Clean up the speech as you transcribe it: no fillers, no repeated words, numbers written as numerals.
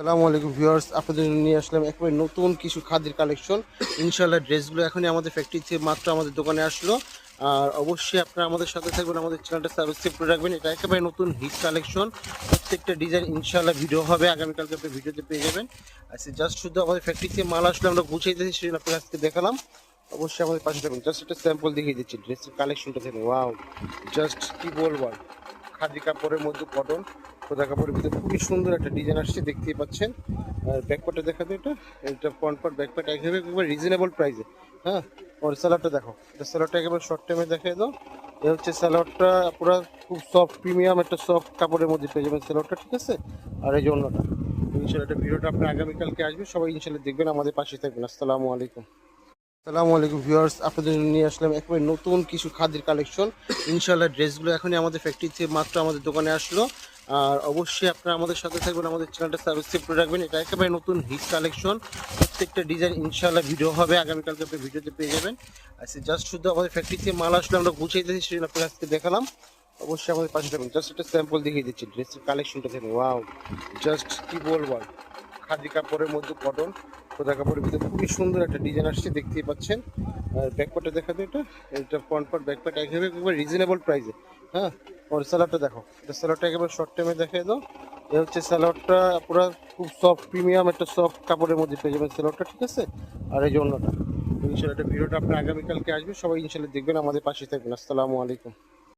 আসসালামু আলাইকুম ভিউয়ার্স, আপনাদের জন্য নিয়ে আসলাম একেবারে নতুন কিছু খাদ্যের কালেকশন। ইনশাআল্লাহ ড্রেসগুলো এখনই আমাদের ফ্যাক্টরি থেকে মাত্র আমাদের দোকানে আসলো। আর অবশ্যই আপনারা আমাদের সাথে থাকবেন, আমাদের চ্যানেলটা সাবস্ক্রাইব করে রাখবেন। এটা একেবারে নতুন হিট কালেকশন। প্রত্যেকটা ডিজাইন ইনশাআল্লাহ ভিডিও হবে, আগামীকালকে আপনি ভিডিওতে পেয়ে যাবেন। আচ্ছা, জাস্ট শুধু আমাদের ফ্যাক্টরি থেকে মাল আসলে আমরা গুছিয়েছি, সেটা আপনার আজকে দেখালাম। অবশ্যই আমাদের পাশে থাকবেন। জাস্ট একটা স্যাম্পল দেখিয়ে দিচ্ছি ড্রেসের কালেকশনটা দেখুন। ওয়াও, জাস্ট কি বলবো আর, খাদি কাপড়ের মধ্যে কটন খোদা কাপড়ের ভিতরে খুবই সুন্দর একটা ডিজাইন আসছে, দেখতেই পাচ্ছেন। আর ব্যাকপার্টটা দেখাবে, এটা ফ্রন্ট পার্ট ব্যাক পার্ট একেবারে রিজনেবল প্রাইসে। হ্যাঁ, ওর স্যালাডটা দেখো, এটা স্যালাডটা একেবারে শর্ট টাইমে দেখাই দাও। এ হচ্ছে স্যালাডটা, পুরো খুব সফট প্রিমিয়াম একটা সফট কাপড়ের মধ্যে পেয়ে যাবেন স্যালাডটা, ঠিক আছে। আর এই জন্যটা ইনশাল্লাহ একটা ভিডিওটা আপনার আগামীকালকে আসবে, সবাই ইনশাল্লাহ দেখবেন, আমাদের পাশে থাকবেন। আসসালামু আলাইকুম। আসসালামু আলাইকুম ভিউয়ার্স, আপনাদের জন্য নিয়ে আসলাম একেবারে নতুন কিছু খাদ্যের কালেকশন। ইনশাআল্লাহ ড্রেসগুলো এখনই আমাদের ফ্যাক্টরি থেকে মাত্র আমাদের দোকানে আসলো। আর অবশ্যই আপনারা আমাদের সাথে থাকবেন, আমাদের চ্যানেলটা সাবস্ক্রাইব করে রাখবেন। এটা একেবারে নতুন হিট কালেকশন। প্রত্যেকটা ডিজাইন ইনশাআল্লাহ ভিডিও হবে, আগামীকালকে আপনি ভিডিওতে পেয়ে যাবেন। আচ্ছা, জাস্ট শুধু আমাদের ফ্যাক্টরি থেকে মাল আসলে আমরা গুছিয়েছি, সেটা আপনার আজকে দেখালাম। অবশ্যই আমাদের পাশে থাকবেন। জাস্ট একটা স্যাম্পল দেখিয়ে দিচ্ছি ড্রেসের কালেকশনটা দেখুন। ওয়াও, জাস্ট কি বলবো আর, খাদি কাপড়ের মধ্যে কটন খোদা কাপড়ের ভিতরে খুবই সুন্দর একটা ডিজাইন আসছে, দেখতেই পাচ্ছেন। আর ব্যাকপার্টটা দেখাবে, এটা ফ্রন্ট পার্ট ব্যাক পার্ট একেবারে রিজনেবল প্রাইসে। হ্যাঁ, ওর স্যালাডটা দেখো, এটা স্যালাডটা একেবারে শর্ট টাইমে দেখাই দাও। এ হচ্ছে স্যালাডটা, পুরো খুব সফট প্রিমিয়াম একটা সফট কাপড়ের মধ্যে পেয়ে যাবেন স্যালাডটা, ঠিক আছে। আর এই জন্যটা ইনশাল্লাহ একটা ভিডিওটা আপনার আগামীকালকে আসবে, সবাই ইনশাল্লাহ দেখবেন, আমাদের পাশে থাকবেন। আসসালামু আলাইকুম।